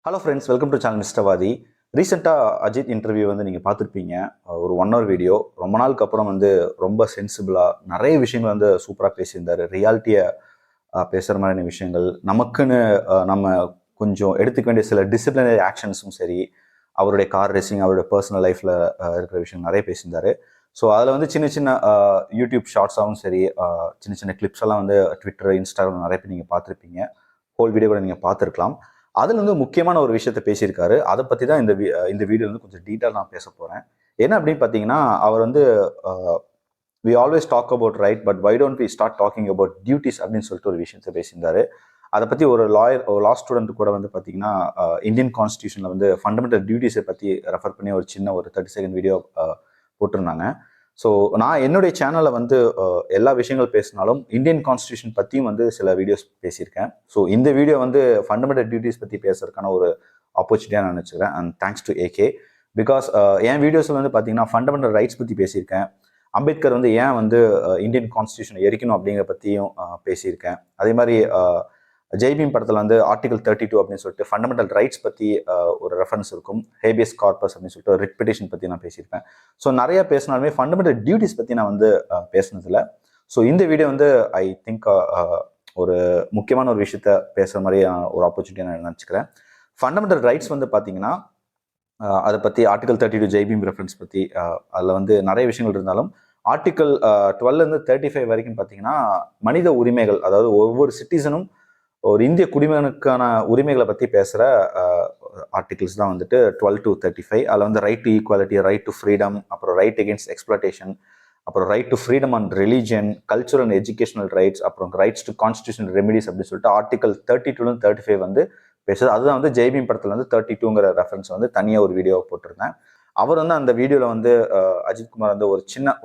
Hello friends, welcome to channel mister வாதி. ரீசெண்டாக Ajith interview வந்து நீங்கள் பார்த்துருப்பீங்க. ஒரு 1 hour வீடியோ. ரொம்ப நாளுக்கு அப்புறம் வந்து ரொம்ப சென்சிபிளாக நிறைய விஷயங்கள் வந்து சூப்பராக பேசியிருந்தார். ரியாலிட்டியை பேசுகிற மாதிரியான விஷயங்கள், நமக்குன்னு நம்ம கொஞ்சம் எடுத்துக்க வேண்டிய சில டிசிப்ளினரி ஆக்ஷன்ஸும் சரி, அவருடைய கார் ரேசிங், அவருடைய பர்சனல் லைஃப்பில் இருக்கிற விஷயம் நிறைய பேசியிருந்தார். ஸோ அதில் வந்து சின்ன சின்ன யூடியூப் ஷார்ட்ஸாகவும் சரி, சின்ன சின்ன கிளிப்ஸ் எல்லாம் வந்து ட்விட்டர், இன்ஸ்டாகிராம் நிறைய பேர் நீங்கள் பார்த்துருப்பீங்க. ஹோல் வீடியோ கூட நீங்கள் பார்த்துருக்கலாம். அதில் வந்து முக்கியமான ஒரு விஷயத்த பேசியிருக்காரு. அதை பற்றி தான் இந்த வீடியோ வந்து கொஞ்சம் டீட்டெயில் நான் பேச போகிறேன். என்ன அப்படின்னு பார்த்தீங்கன்னா, அவர் வந்து we always talk about right, but why don't we start talking about duties அப்படின்னு சொல்லிட்டு ஒரு விஷயத்த பேசியிருந்தாரு. அதை பற்றி ஒரு லா ஸ்டூடெண்ட் கூட வந்து பார்த்தீங்கன்னா, இந்தியன் கான்ஸ்டியூஷனில் வந்து ஃபண்டமெண்டல் டியூட்டிஸை பற்றி ரெஃபர் பண்ணி ஒரு சின்ன ஒரு 30 செகண்ட் வீடியோ போட்டிருந்தாங்க. ஸோ நான் என்னுடைய சேனலில் வந்து எல்லா விஷயங்கள் பேசினாலும் இந்தியன் கான்ஸ்டியூஷன் பற்றியும் வந்து சில வீடியோஸ் பேசியிருக்கேன். ஸோ இந்த வீடியோ வந்து ஃபண்டமெண்டல் டியூட்டிஸ் பற்றி பேசுறதுக்கான ஒரு ஆப்பர்ச்சுனிட்டியாக நான் நினச்சிக்கிறேன். And thanks to AK. Because என் வீடியோஸில் வந்து பார்த்தீங்கன்னா ஃபண்டமெண்டல் ரைட்ஸ் பற்றி பேசியிருக்கேன். அம்பேத்கர் வந்து ஏன் வந்து இந்தியன் கான்ஸ்டியூஷனை எரிக்கணும் அப்படிங்கிற பற்றியும் பேசியிருக்கேன். அதே மாதிரி ஜெய்பீம் படத்தில் வந்து ஆர்டிகல் 32 அப்படின்னு சொல்லிட்டு ஃபண்டமெண்டல் ரைட்ஸ் பற்றி ஒரு ரெஃபரன்ஸ் இருக்கும். ஹேபியஸ் கார்பஸ் அப்படின்னு சொல்லிட்டு ரிட் பெட்டிஷன் பற்றி நான் பேசியிருப்பேன். ஸோ நிறைய பேசினாலுமே ஃபண்டமெண்டல் டியூட்டிஸ் பற்றி நான் வந்து பேசினதில்ல. ஸோ இந்த வீடியோ வந்து ஐ திங்க் ஒரு முக்கியமான ஒரு விஷயத்த பேசுகிற மாதிரி ஒரு ஆப்பர்ச்சுனிட்டியாக நான் நினச்சிக்கிறேன். ஃபண்டமெண்டல் ரைட்ஸ் வந்து பார்த்தீங்கன்னா, அதை பற்றி ஆர்டிகல் 32 ஜெய்பீம் ரெஃபரன்ஸ் பற்றி அதில் வந்து நிறைய விஷயங்கள் இருந்தாலும் ஆர்டிகல் 12 35 வரைக்கும் பார்த்தீங்கன்னா மனித உரிமைகள், அதாவது ஒவ்வொரு சிட்டிசனும் ஒரு இந்திய குடிமகனுக்கான உரிமைகளை பற்றி பேசுகிற ஆர்டிகிள்ஸ் தான் வந்துட்டு 12 to 35. அதில் வந்து right to equality, right to freedom, அப்புறம் ரைட் அகேன்ஸ்ட் எக்ஸ்ப்ளோட்டேஷன், அப்புறம் right to freedom and religion, cultural and educational rights, அப்புறம் ரைட்ஸ் டு கான்ஸ்டியூஷனல் ரெமிடிஸ் அப்படின்னு சொல்லிட்டு ஆர்டிகல் 32 35 வந்து பேசுது. அதுதான் வந்து ஜெய்பீம் படத்தில் வந்து 32ங்கிற ரெஃபரன்ஸ் வந்து தனியாக ஒரு வீடியோ போட்டிருந்தேன். அவர் வந்து அந்த வீடியோவில் வந்து அஜித்குமார் வந்து ஒரு சின்ன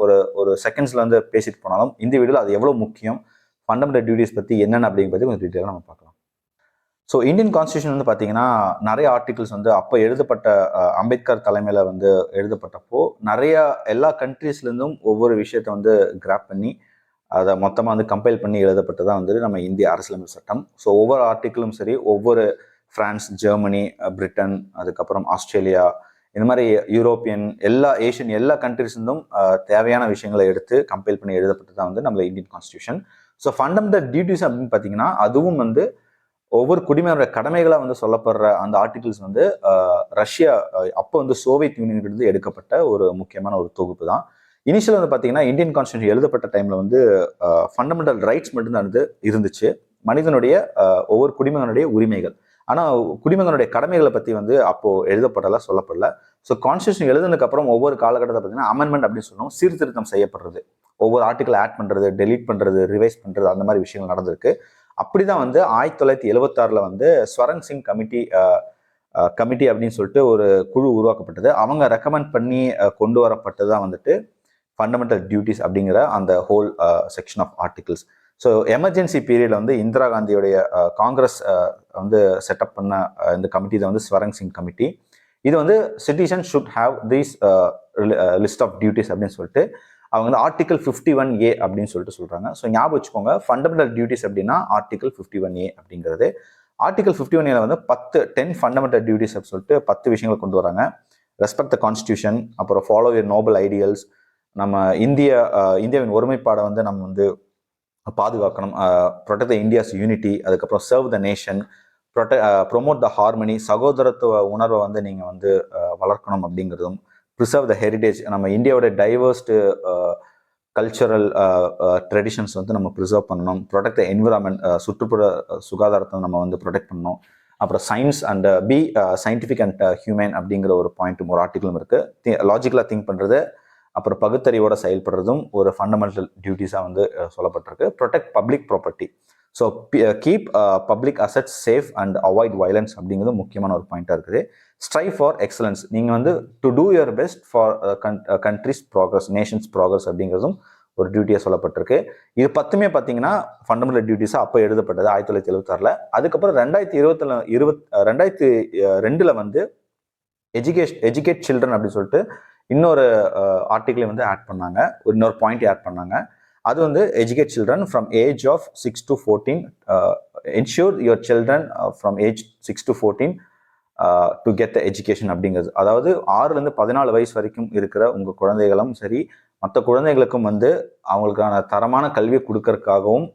ஒரு செகண்ட்ஸில் வந்து பேசிட்டு போனாலும் இந்த வீடியோவில் அது எவ்வளோ முக்கியம், ஃபண்டமெண்டல் டியூட்டிஸ் பற்றி என்னென்ன அப்படிங்கிறத பற்றி கொஞ்சம் டீட்டெயிலாக நம்ம பார்க்கலாம். ஸோ இந்தியன் கான்ஸ்டியூஷன் வந்து பார்த்தீங்கன்னா நிறைய ஆர்டிகல்ஸ் வந்து அப்போ எழுதப்பட்ட அம்பேத்கர் தலைமையில் வந்து எழுதப்பட்டப்போ நிறைய எல்லா கண்ட்ரீஸ்லேருந்தும் ஒவ்வொரு விஷயத்தை வந்து கிராப் பண்ணி அதை மொத்தமாக வந்து கம்பைல் பண்ணி எழுதப்பட்டதான் வந்து நம்ம இந்திய அரசியலமைப்பு சட்டம். ஸோ ஒவ்வொரு ஆர்டிக்கிளும் சரி, ஒவ்வொரு பிரான்ஸ், ஜெர்மனி, பிரிட்டன், அதுக்கப்புறம் ஆஸ்திரேலியா, இந்த மாதிரி யூரோப்பியன், ஏஷியன் எல்லா கண்ட்ரீஸ்லேருந்தும் தேவையான விஷயங்களை எடுத்து கம்பைல் பண்ணி எழுதப்பட்டதான் வந்து நம்ம Indian constitution. So fundamental duties அப்படின்னு பார்த்தீங்கன்னா அதுவும் வந்து ஒவ்வொரு குடிமகனோட கடமைகளாக வந்து சொல்லப்படுற அந்த ஆர்டிகிள்ஸ் வந்து ரஷ்யா அப்போ வந்து சோவியத் யூனியனிலிருந்து எடுக்கப்பட்ட ஒரு முக்கியமான ஒரு தொகுப்பு தான். இனிஷியல் வந்து பார்த்தீங்கன்னா இந்தியன் கான்ஸ்டியூஷன் எழுதப்பட்ட டைம்ல வந்து ஃபண்டமெண்டல் ரைட்ஸ் மட்டும்தான் இருந்துச்சு, மனிதனுடைய ஒவ்வொரு குடிமகனுடைய உரிமைகள். ஆனால் குடிமகனுடைய கடமைகளை பற்றி வந்து அப்போ எழுதப்படல, சொல்லப்படல. ஸோ கான்ஸ்டியூஷன் எழுதுனதுக்கு அப்புறம் ஒவ்வொரு காலகட்டத்தை பார்த்தீங்கன்னா அமெண்ட்மெண்ட் அப்படின்னு சொல்லுவோம், சீர்திருத்தம் செய்யப்படுறது, ஒவ்வொரு ஆர்டிகல் ஆட் பண்ணுறது, டெலீட் பண்ணுறது, ரிவைஸ் பண்ணுறது, அந்த மாதிரி விஷயங்கள் நடந்திருக்கு. அப்படிதான் வந்து 1976 வந்து ஸ்வரன் சிங் கமிட்டி அப்படின்னு சொல்லிட்டு ஒரு குழு உருவாக்கப்பட்டது. அவங்க ரெக்கமெண்ட் பண்ணி கொண்டு வரப்பட்டதான் வந்துட்டு ஃபண்டமெண்டல் டியூட்டிஸ் அப்படிங்கிற அந்த whole section of articles. So emergency பீரியட்ல வந்து இந்திரா காந்தியோடைய காங்கிரஸ் வந்து செட்டப் பண்ண இந்த கமிட்டி தான் வந்து ஸ்வரன் சிங் கமிட்டி. இது வந்து citizen should have these list of duties அப்படின்னு சொல்லிட்டு அவங்க வந்து ஆர்டிகல் 51A அப்படின்னு சொல்லிட்டு சொல்றாங்க. ஸோ ஞாபகம் வச்சுக்கோங்க, ஃபண்டமெண்டல் டியூட்டிஸ் அப்படின்னா ஆர்டிகல் 51A அப்படிங்கிறது. ஆர்டிகல் 51A வந்து 10 ஃபண்டமெண்டல் டியூட்டிஸ் அப்படின்னு சொல்லிட்டு 10 விஷயங்களை கொண்டு வராங்க. ரெஸ்பெக்ட் த கான்ஸ்டியூஷன், அப்புறம் ஃபாலோ யர் நோபல் ஐடியல்ஸ், நம்ம இந்தியாவின் ஒருமைப்பாடை வந்து நம்ம வந்து பாதுகாக்கணும், ப்ரொடெக்ட் த இந்தியாஸ் யூனிட்டி, அதுக்கப்புறம் serve the nation, promote the harmony, சகோதரத்துவ உணர்வை வந்து நீங்கள் வந்து வளர்க்கணும் அப்படிங்கிறதும், ப்ரிசர்வ் த ஹெரிடேஜ், நம்ம இந்தியாவோட டைவர்ஸ்டு கல்ச்சரல் ட்ரெடிஷன்ஸ் வந்து நம்ம ப்ரிசர்வ் பண்ணணும், ப்ரொடெக்ட் த என்விரான்மெண்ட், சுற்றுப்புற சுகாதாரத்தை நம்ம வந்து ப்ரொடெக்ட் பண்ணணும், அப்புறம் science and be scientific and human அப்படிங்கிற ஒரு பாயிண்ட்டும் ஒரு ஆர்டிகிளும் இருக்குது. லாஜிக்கலாக திங்க் பண்ணுறது, அப்புறம் பகுத்தறிவோட செயல்படுறதும் ஒரு ஃபண்டமெண்டல் டியூட்டிஸாக வந்து சொல்லப்பட்டிருக்கு. Protect public property, so keep public assets safe and avoid violence அப்படிங்கிறது முக்கியமான ஒரு பாயிண்டாக இருக்குது. ஸ்ட்ரைவ் ஃபார் எக்ஸலன்ஸ், நீங்கள் வந்து to two your best for countries progress, Nations progress அப்படிங்கிறதும் ஒரு டியூட்டியாக சொல்லப்பட்டிருக்கு. இது 10மே பார்த்தீங்கன்னா ஃபண்டமெண்டல் டியூட்டிஸாக அப்போ எழுதப்பட்டது 1976. அதுக்கப்புறம் 2002 வந்து எஜுகேட் சில்ட்ரன் அப்படின்னு சொல்லிட்டு இன்னொரு ஆர்டிகிளை வந்து ஆட் பண்ணாங்க, இன்னொரு பாயிண்ட் ஆட் பண்ணாங்க. அது வந்து educate children from age of 6 to 14, ensure your children from age 6 to 14 to get the education அப்படிங்கிறது. அதாவது 6லேருந்து 14 வயசு வரைக்கும் இருக்கிற உங்கள் குழந்தைகளும் சரி, மற்ற குழந்தைகளுக்கும் வந்து அவங்களுக்கான தரமான கல்வியை கொடுக்கறதுக்காகவும்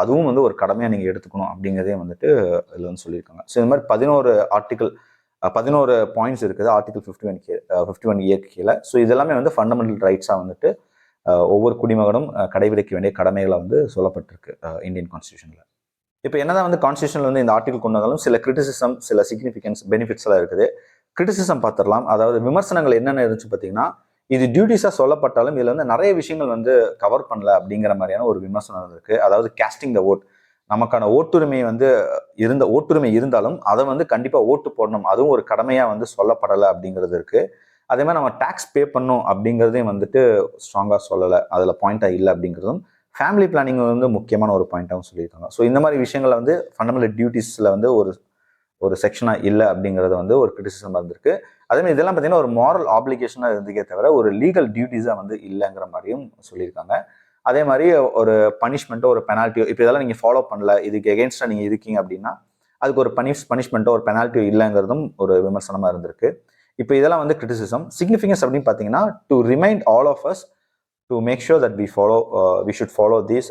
அதுவும் வந்து ஒரு கடமையாக நீங்கள் எடுத்துக்கணும் அப்படிங்கிறதே வந்துட்டு இதில் வந்து சொல்லியிருக்காங்க. ஸோ இந்த மாதிரி 11 பாயிண்ட்ஸ் இருக்குது ஆர்டிகல் 51A கீழே. ஸோ இதெல்லாமே வந்து ஃபண்டமெண்டல் ரைட்ஸாக வந்துட்டு ஒவ்வொரு குடிமகனும் கடைபிடிக்க வேண்டிய கடமைகளை வந்து சொல்லப்பட்டிருக்கு இந்தியன் கான்ஸ்டியூஷனில். இப்போ என்னதான் வந்து கான்ஸ்டியூஷனில் வந்து இந்த ஆர்டிகல் கொண்டு வந்தாலும் சில கிரிட்டிசிசம், சில சிக்னிஃபிகன்ஸ், பெனிஃபிட்ஸ் எல்லாம் இருக்குது. கிரிட்டிசிசம் பார்த்துடலாம். அதாவது விமர்சனங்கள் என்னென்ன இருந்துச்சு பார்த்தீங்கன்னா, இது டியூட்டிஸாக சொல்லப்பட்டாலும் இதில் வந்து நிறைய விஷயங்கள் வந்து கவர் பண்ணல அப்படிங்கிற மாதிரியான ஒரு விமர்சனம் இருக்கு. அதாவது கேஸ்டிங் த ஓட், நமக்கான ஓட்டுரிமை வந்து ஓட்டுரிமை இருந்தாலும் அதை வந்து கண்டிப்பாக ஓட்டு போடணும், அதுவும் ஒரு கடமையாக வந்து சொல்லப்படலை அப்படிங்கிறது இருக்கு. அதே மாதிரி நம்ம டேக்ஸ் பே பண்ணணும் அப்படிங்கிறதையும் வந்துட்டு ஸ்ட்ராங்காக சொல்லலை, அதில் பாயிண்டாக இல்லை அப்படிங்கிறதும். ஃபேமிலி பிளானிங் வந்து முக்கியமான ஒரு பாயிண்டாகவும் சொல்லியிருக்காங்க. ஸோ இந்த மாதிரி விஷயங்களை வந்து ஃபண்டமெண்டல் டியூட்டிஸில் வந்து ஒரு செக்ஷனாக இல்லை அப்படிங்கிறது வந்து ஒரு கிரிட்டிசிசம் இருந்திருக்கு. அதேமாதிரி இதெல்லாம் பார்த்தீங்கன்னா ஒரு மாரல் ஆப்ளிகேஷனாக இருந்துக்கே தவிர ஒரு லீகல் டியூட்டிஸாக வந்து இல்லைங்கிற மாதிரியும் சொல்லியிருக்காங்க. அதே மாதிரி ஒரு பனிஷ்மெண்ட்டோ ஒரு பெனால்ட்டியோ, இப்போ இதெல்லாம் நீங்கள் ஃபாலோ பண்ணல, இதுக்கு எகென்ஸ்டாக நீங்கள் இருக்கீங்க அப்படின்னா அதுக்கு ஒரு பனிஷ்மெண்ட்டோ ஒரு பெனால்ட்டியோ இல்லைங்கிறதும் ஒரு விமர்சனமாக இருந்திருக்கு. இப்போ இதெல்லாம் வந்து கிரிட்டிசிசம். சிக்னிஃபிகன்ஸ் அப்படின்னு பார்த்தீங்கன்னா, to remind all of us to make sure that we should follow these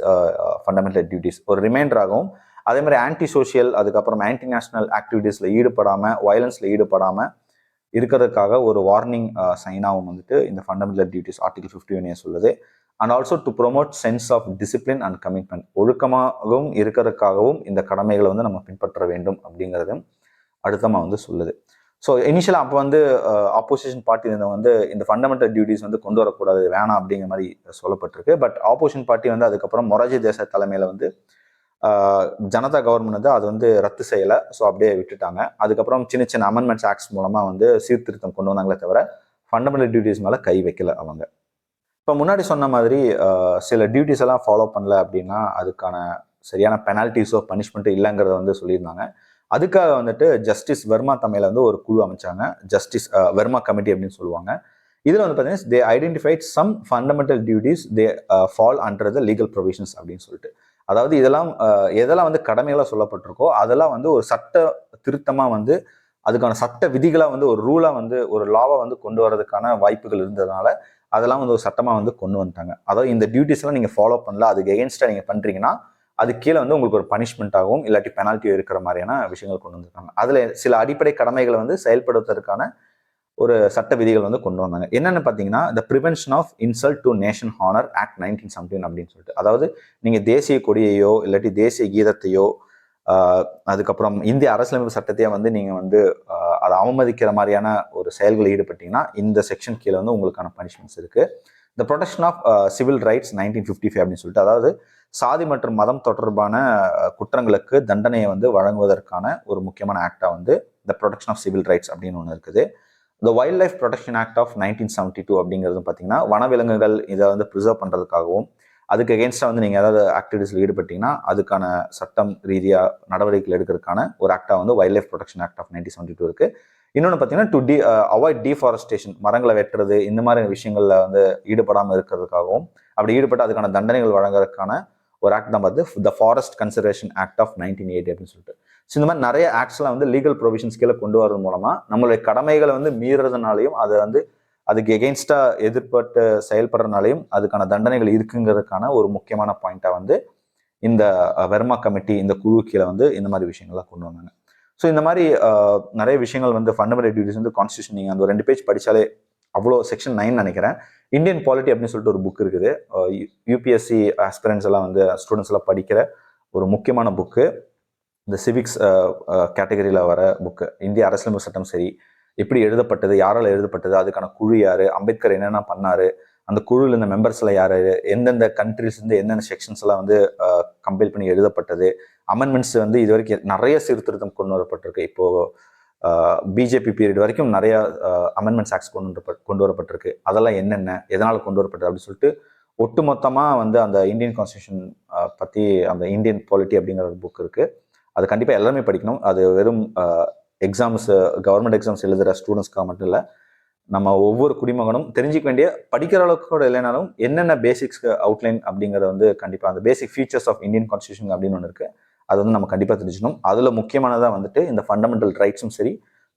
fundamental duties ஒரு ரிமைண்டராகவும், அதே மாதிரி ஆன்டி சோஷியல், அதுக்கப்புறம் ஆன்டி நேஷனல் ஆக்டிவிட்டீஸில் ஈடுபடாமல், வயலன்ஸில் ஈடுபடாமல் இருக்கிறதுக்காக ஒரு வார்னிங் சைனாகவும் வந்துட்டு இந்த ஃபண்டமெண்டல் டியூட்டிஸ் ஆர்டிகல் 51 சொல்லுது. And also to promote sense of discipline and commitment, ஒழுக்கமாகவும் இருக்கிறதுக்காகவும் இந்த கடமைகளை வந்து நம்ம பின்பற்ற வேண்டும் அப்படிங்கிறதும் அடுத்தமாக வந்து சொல்லுது. ஸோ இனிஷியலாக அப்போ வந்து ஆப்போசிஷன் பார்ட்டி வந்து இந்த ஃபண்டமெண்டல் டியூட்டிஸ் வந்து கொண்டு வரக்கூடாது, வேணாம் அப்படிங்கிற மாதிரி சொல்லப்பட்டிருக்கு. பட் ஆப்போசிஷன் பார்ட்டி வந்து அதுக்கப்புறம் மொரார்ஜி தேசாய் தலைமையில் வந்து ஜனதா கவர்மெண்ட் வந்து அது வந்து ரத்து செய்யலை. ஸோ அப்படியே விட்டுட்டாங்க. அதுக்கப்புறம் சின்ன சின்ன அமெண்ட்மெண்ட்ஸ் ஆக்ட்ஸ் மூலமாக வந்து சீர்திருத்தம் கொண்டு வந்தாங்களே தவிர ஃபண்டமெண்டல் டியூட்டிஸ் மேலே கை வைக்கல அவங்க. இப்போ முன்னாடி சொன்ன மாதிரி சில டியூட்டிஸ் எல்லாம் ஃபாலோ பண்ணல அப்படின்னா அதுக்கான சரியான பெனால்ட்டிஸோ பனிஷ்மெண்ட்டோ இல்லைங்கிறத வந்து சொல்லியிருந்தாங்க. அதுக்காக வந்துட்டு ஜஸ்டிஸ் வெர்மா தலைமையில் வந்து ஒரு குழு அமைச்சாங்க, ஜஸ்டிஸ் வெர்மா கமிட்டி அப்படின்னு சொல்லுவாங்க. இதில் வந்து பார்த்தீங்கன்னா they identified some fundamental duties they fall under the legal provisions அப்படின்னு சொல்லிட்டு. அதாவது எதெல்லாம் வந்து கடமைகளாக சொல்லப்பட்டிருக்கோ அதெல்லாம் வந்து ஒரு சட்ட திருத்தமாக வந்து அதுக்கான சட்ட விதிகளாக வந்து ஒரு ரூலாக வந்து ஒரு லாவை வந்து கொண்டு வரதுக்கான வாய்ப்புகள் இருந்ததுனால அதெல்லாம் வந்து ஒரு சட்டமாக வந்து கொண்டு வந்துட்டாங்க. அதாவது இந்த டியூட்டிஸ்லாம் நீங்கள் ஃபாலோ பண்ணல, அதுக்கு எகென்ஸ்டாக நீங்கள் பண்ணுறீங்கன்னா அது கீழே வந்து உங்களுக்கு ஒரு பனிஷ்மெண்ட்டாகவும் இல்லாட்டி பெனால்ட்டியோ இருக்கிற மாதிரியான விஷயங்கள் கொண்டு வந்திருக்காங்க. அதில் சில அடிப்படை கடமைகளை வந்து செயல்படுத்துவதற்கான ஒரு சட்ட விதிகள் வந்து கொண்டு வந்தாங்க. என்னென்னு பார்த்தீங்கன்னா, the prevention of insult to nation honour act 1917 அப்படின்னு சொல்லிட்டு. அதாவது நீங்கள் தேசிய கொடியையோ இல்லாட்டி தேசிய கீதத்தையோ அதுக்கப்புறம் இந்திய அரசியலமைப்பு சட்டத்தையே வந்து நீங்கள் வந்து அதை அவமதிக்கிற மாதிரியான ஒரு செயல்களில் ஈடுபட்டீங்கன்னா இந்த செக்ஷன் கீழே வந்து உங்களுக்கான பனிஷ்மெண்ட்ஸ் இருக்குது. The protection of civil rights 1955 அப்படின்னு சொல்லிட்டு, அதாவது சாதி மற்றும் மதம் தொடர்பான குற்றங்களுக்கு தண்டனையை வந்து வழங்குவதற்கான ஒரு முக்கியமான ஆக்டாக வந்து the protection of civil rights அப்படின்னு ஒன்று இருக்குது. The wildlife protection act of 1972 அப்படிங்கிறது பார்த்தீங்கன்னா வனவிலங்குகள் இதை வந்து ப்ரிசர்வ் பண்ணுறதுக்காகவும் அதுக்கு எகென்ஸ்டாக வந்து நீங்கள் ஏதாவது ஆக்டிவிட்டீஸில் ஈடுபட்டீங்கன்னா அதுக்கான சட்டம் ரீதியாக நடவடிக்கைகள் எடுக்கிறதுக்கான ஒரு ஆக்டாக வந்து wildlife protection act of 1972 இருக்குது. இன்னொன்று பார்த்தீங்கன்னா டு அவாய்ட் டீஃபாரஸ்டேஷன், மரங்களை வெட்டுறது இந்த மாதிரி விஷயங்களில் வந்து ஈடுபடாமல் இருக்கிறதுக்காகவும் அப்படி ஈடுபட்டு அதுக்கான தண்டனைகள் வழங்குறதுக்கான ஒரு ஆக்ட் தான் பார்த்து the forest conservation act of 1980 அப்படின்னு சொல்லிட்டு. ஸோ இந்த மாதிரி நிறைய ஆக்ட்ஸ்லாம் வந்து லீகல் ப்ரொவிஷன்ஸ் கீழே கொண்டு வரது மூலமாக நம்மளுடைய கடமைகளை வந்து மீறதுனாலையும் அதை வந்து அதுக்கு எகென்ஸ்டாக எதிர்பட்டு செயல்படுறதுனாலையும் அதுக்கான தண்டனைகள் இருக்குங்கிறதுக்கான ஒரு முக்கியமான பாயிண்ட்டாக வந்து இந்த வெர்மா கமிட்டி இந்த குழு கீழே வந்து இந்த மாதிரி விஷயங்கள்லாம் கொண்டு வந்தாங்க. ஸோ இந்த மாதிரி நிறைய விஷயங்கள் வந்து ஃபண்டமெண்டல் டியூட்டிஸ் வந்து கான்ஸ்டியூஷன் நீங்கள் அந்த 2 பேஜ் படித்தாலே அவ்வளோ செக்ஷன் 9 நினைக்கிறேன். இந்தியன் பாலிட்டி அப்படின்னு சொல்லிட்டு ஒரு புக் இருக்குது. யூபிஎஸ்சி ஆஸ்பிரன்ஸ் எல்லாம் வந்து ஸ்டூடெண்ட்ஸ் எல்லாம் படிக்கிற ஒரு முக்கியமான புக்கு. இந்த சிவிக்ஸ் கேட்டகரியில் வர புக்கு. இந்திய அரசியலமைப்பு சட்டம் சரி எப்படி எழுதப்பட்டது, யாரால் எழுதப்பட்டது, அதுக்கான குழு யார், அம்பேத்கர் என்னென்ன பண்ணார், அந்த குழுவில் இந்த மெம்பர்ஸில் யார், எந்தெந்த கண்ட்ரிஸ்லேருந்து என்னென்ன செக்ஷன்ஸ் எல்லாம் வந்து கம்பைல் பண்ணி எழுதப்பட்டது, அமெண்ட்மெண்ட்ஸ் வந்து இது வரைக்கும் நிறைய சீர்திருத்தம் கொண்டு வரப்பட்டிருக்கு. இப்போது பிஜேபி பீரியட் வரைக்கும் நிறையா அமெண்ட்மெண்ட்ஸ் ஆக்ட்ஸ் கொண்டு வரப்பட்டிருக்கு. அதெல்லாம் என்னென்ன, எதனால் கொண்டு வரப்பட்டது அப்படின்னு சொல்லிட்டு ஒட்டுமொத்தமாக வந்து அந்த இந்தியன் கான்ஸ்டியூஷன் பற்றி அந்த இந்தியன் பாலிட்டி அப்படிங்கிற ஒரு புக் இருக்குது. அது கண்டிப்பாக எல்லாருமே படிக்கணும். அது வெறும் எக்ஸாம்ஸ், கவர்மெண்ட் எக்ஸாம்ஸ் எழுதுகிற ஸ்டூடெண்ட்ஸ்க்காக மட்டும் இல்லை, நம்ம ஒவ்வொரு குடிமகனும் தெரிஞ்சிக்க வேண்டிய, படிக்கிற அளவுக்கு கூட இல்லைனாலும் என்னென்ன பேசிக்ஸ்க்கு அவுட்லைன் அப்படிங்கிறத வந்து கண்டிப்பாக அந்த பேசிக் ஃபீச்சர்ஸ் ஆஃப் இந்தியன் கான்ஸ்டியூஷன் அப்படின்னு ஒன்று இருக்குது, அது வந்து நம்ம கண்டிப்பாக தெரிஞ்சுக்கணும். அதில் முக்கியமானதாக வந்துட்டு இந்த ஃபண்டமெண்டல் ரைட்ஸும் சரி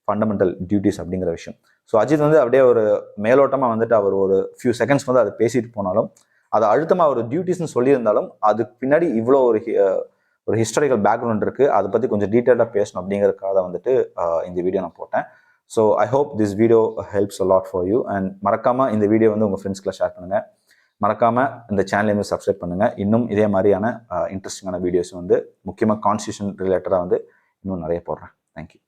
ஃபண்டமெண்டல் டியூட்டிஸ் அப்படிங்கிற விஷயம். ஸோ அஜித் வந்து அப்படியே ஒரு மேலோட்டமாக வந்துட்டு அவர் ஒரு ஃபியூ செகண்ட்ஸ் வந்து அதை பேசிட்டு போனாலும், அதை அழுத்தமாக ஒரு டியூட்டிஸ்ன்னு சொல்லியிருந்தாலும் அதுக்கு பின்னாடி இவ்வளோ ஒரு ஹிஸ்டாரிக்கல் பேக்ரவுண்ட் இருக்குது. அதை பற்றி கொஞ்சம் டீட்டெயிலாக பேசணும் அப்படிங்கிறதுக்காக வந்துட்டு இந்த வீடியோ நான் போட்டேன். So I hope this video helps a lot for you. And மறக்காமல் இந்த வீடியோ வந்து உங்கள் ஃப்ரெண்ட்ஸ்க்குலாம் ஷேர் பண்ணுங்கள். மறக்காமல் இந்த சேனலையும் சப்ஸ்கிரைப் பண்ணுங்கள். இன்னும் இதே மாதிரியான இன்ட்ரெஸ்டிங்கான வீடியோஸ் வந்து முக்கியமாக கான்ஸ்டியூஷன் ரிலேட்டடாக வந்து இன்னும் நிறைய போடுறேன். தேங்க்யூ.